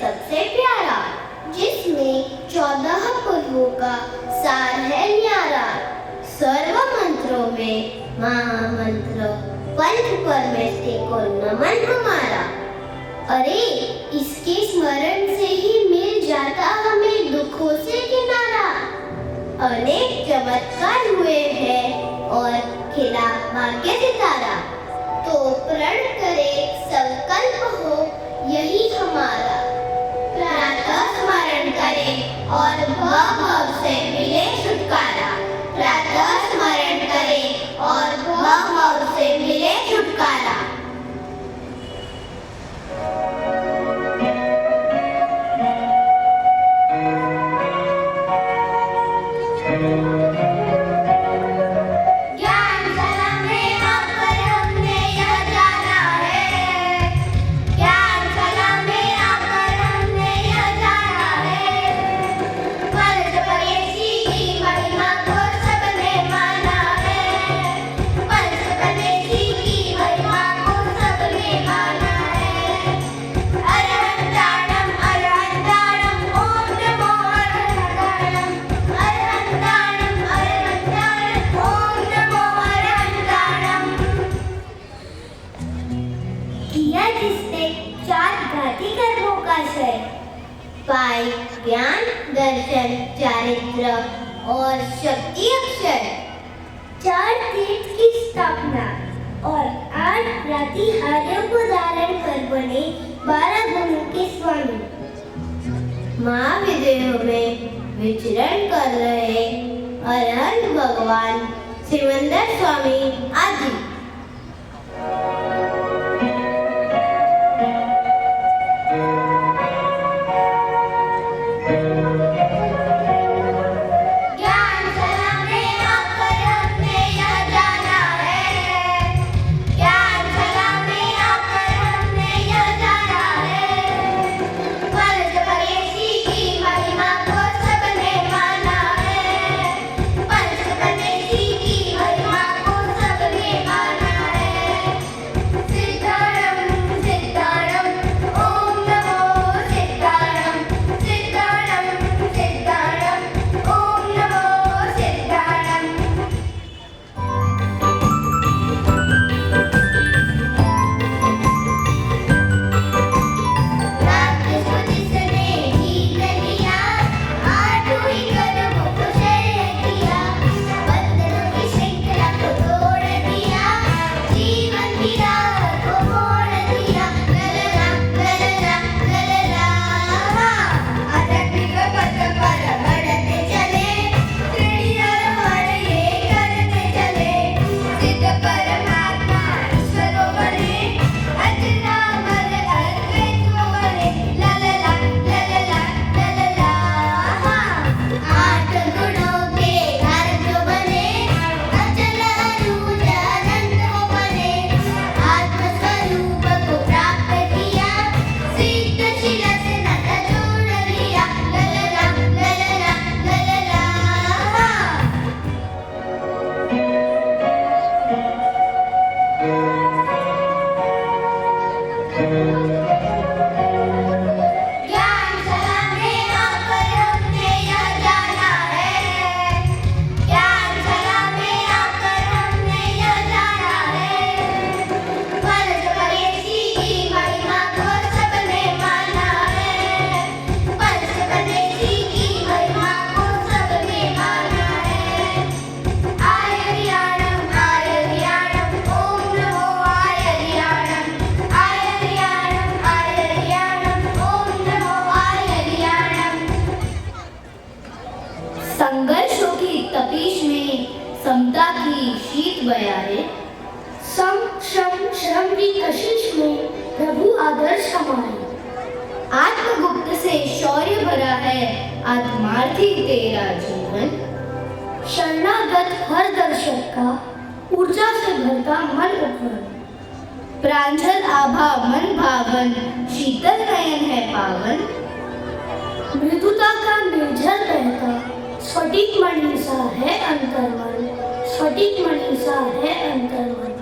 सबसे प्यारा, जिसमें 14 पर्वों का सार है न्यारा। सर्व मंत्रों में महामंत्र पंच परमेष्ठी को नमन हमारा। अरे इसके स्मरण से ही मिल जाता हमें दुखों से किनारा। अनेक चमत्कार हुए हैं और खिला भाग्य सितारा। तो प्रण करे संकल्प हो यही हमारा। प्रातः स्मरण करें और भव भव से मिले छुटकारा। प्रातः स्मरण करें और भव भव से मिले छुटकारा। पाए ज्ञान दर्शन चारित्र और शक्ति अक्षर। 4 तीर्थ की स्थापना और 8 प्रातिहार्यों को धारण कर बने 12 गुणों के स्वामी। महाविद्यालयों में विचरण कर रहे अरहंत भगवान सिमंदर स्वामी आदि। संघर्षों की तपीश में समता की शीत बयारे। श्रम की कशिश में प्रभु आदर्श हमारे। आत्मगुप्त से शौर्य भरा है आत्मार्थी तेरा जीवन। शरणागत हर दर्शक का ऊर्जा से भरता मन उपवन। प्रांजल आभा मन भावन शीतल नयन है पावन। मृदुता का निर्झर बहता स्फटिक मणि सा है अंतर्मन। स्फटिक मणि सा है अंतर्मन।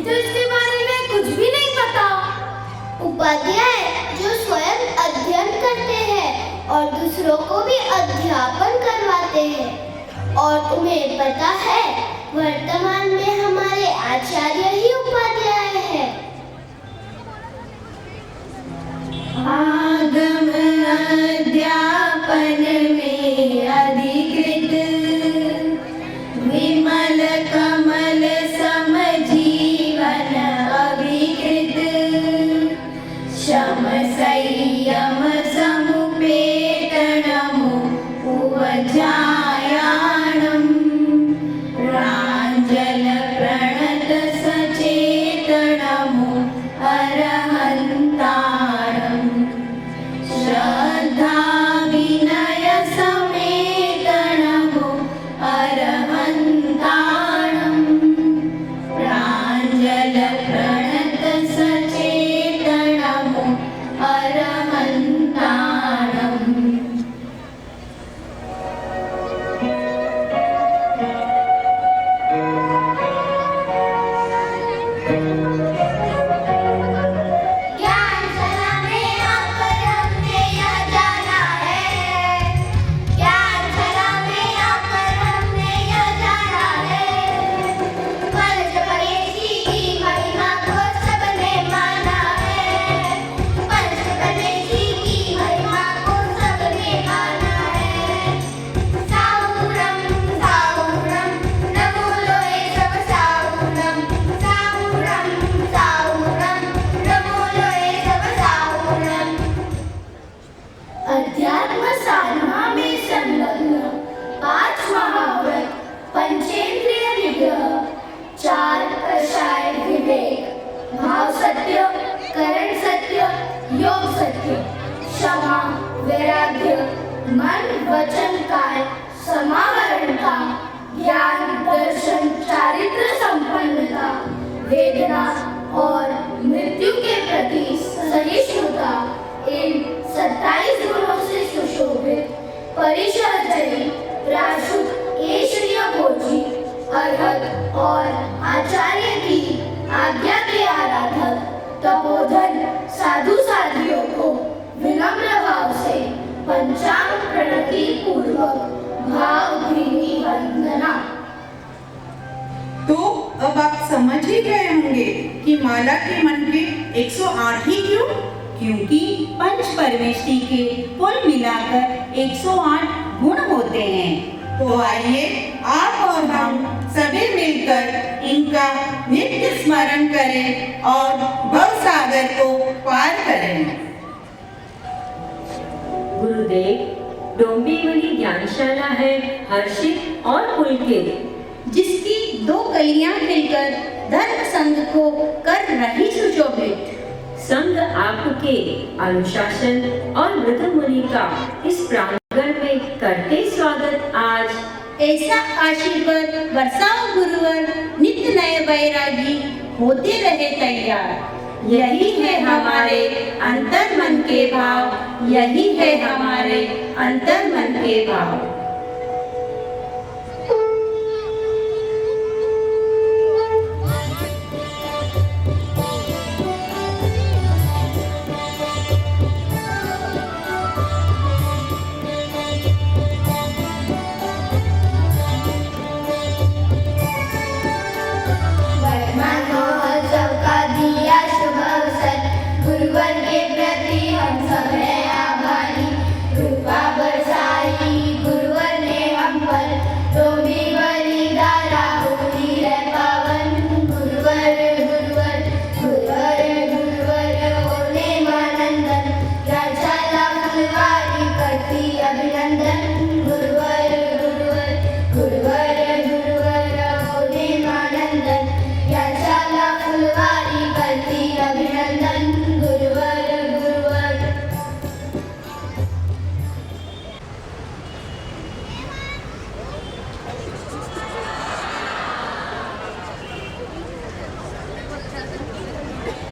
तो इसके बारे में कुछ भी नहीं पता। उपाध्याय जो स्वयं अध्ययन करते हैं और दूसरों को भी अध्यापन करवाते हैं। और तुम्हें पता है वर्तमान में हमारे आचार्य ही उपाध्याय हैं। आगम अध्यापन में अधिकृत विमल कमल सम जीवन अभिकृत शम संयम समुपेतनमु उपजायाणम् प्राञ्जल प्रणत सचेतनमु अरहन्ताणम् श्रद्धा विनय समेतनमु अरहन्ताणम् प्राञ्जल प्रणत सचेतनमु अरहन्ताणम्। ज्ञानशाला में आकर हमने यह जाना है, ज्ञानशाला में आकर हमने यह जाना है, पंच परमेष्टि की महिमा को सबने माना है, पंच परमेष्टि की महिमा को सबने माना है। साहुरम साहुरम नमो लोए सब साहुरम, साहुरम साहुरम नमो लोए सब साहुरम। अध्यात्म साधना में संलग्न 5 महाव्रत, पंचेंद्रिय निग्रह, 4 कषाय विवेक, भाव सत्य, करण सत्य, योग सत्य, क्षमा, वैराग्य, मन वचन काय समाहरणता, ज्ञान दर्शन चारित्र संपन्नता, वेदना और मृत्यु के प्रति सहिष्णुता, इन 27 गुणों से सुशोभित परिशहचरी प्राशुद्ध ऐश्वर्य भोजी अर्हत और आचार्य की आज्ञा के आराधक तपोधन साधु साधियों को विनम्र भाव से पंचांग प्रणति पूर्वक भावभीनी वंदना। तो अब आप समझ ही गए होंगे कि माला के मन के 108 ही क्यों? क्योंकि पंच परमेष्टि के कुल मिलाकर 108 गुण होते हैं। तो आइए आप और हम सभी मिलकर इनका नित्य स्मरण करें और भवसागर को पार करें। गुरुदेव, डोंबिवली ज्ञानशाला है हर्षित और पुलकित, जिसकी 2 कलियां खिलकर धर्म संघ को कर रही सुशोभित। संघ आपके अनुशासन और वृद्ध मुनि का इस प्रांगण में करते स्वागत। आज ऐसा आशीर्वाद बरसाओ गुरुवर, नित्य नए बैरागी होते रहे तैयार। यही है हमारे अंतर मन के भाव, यही है हमारे अंतर मन के भाव।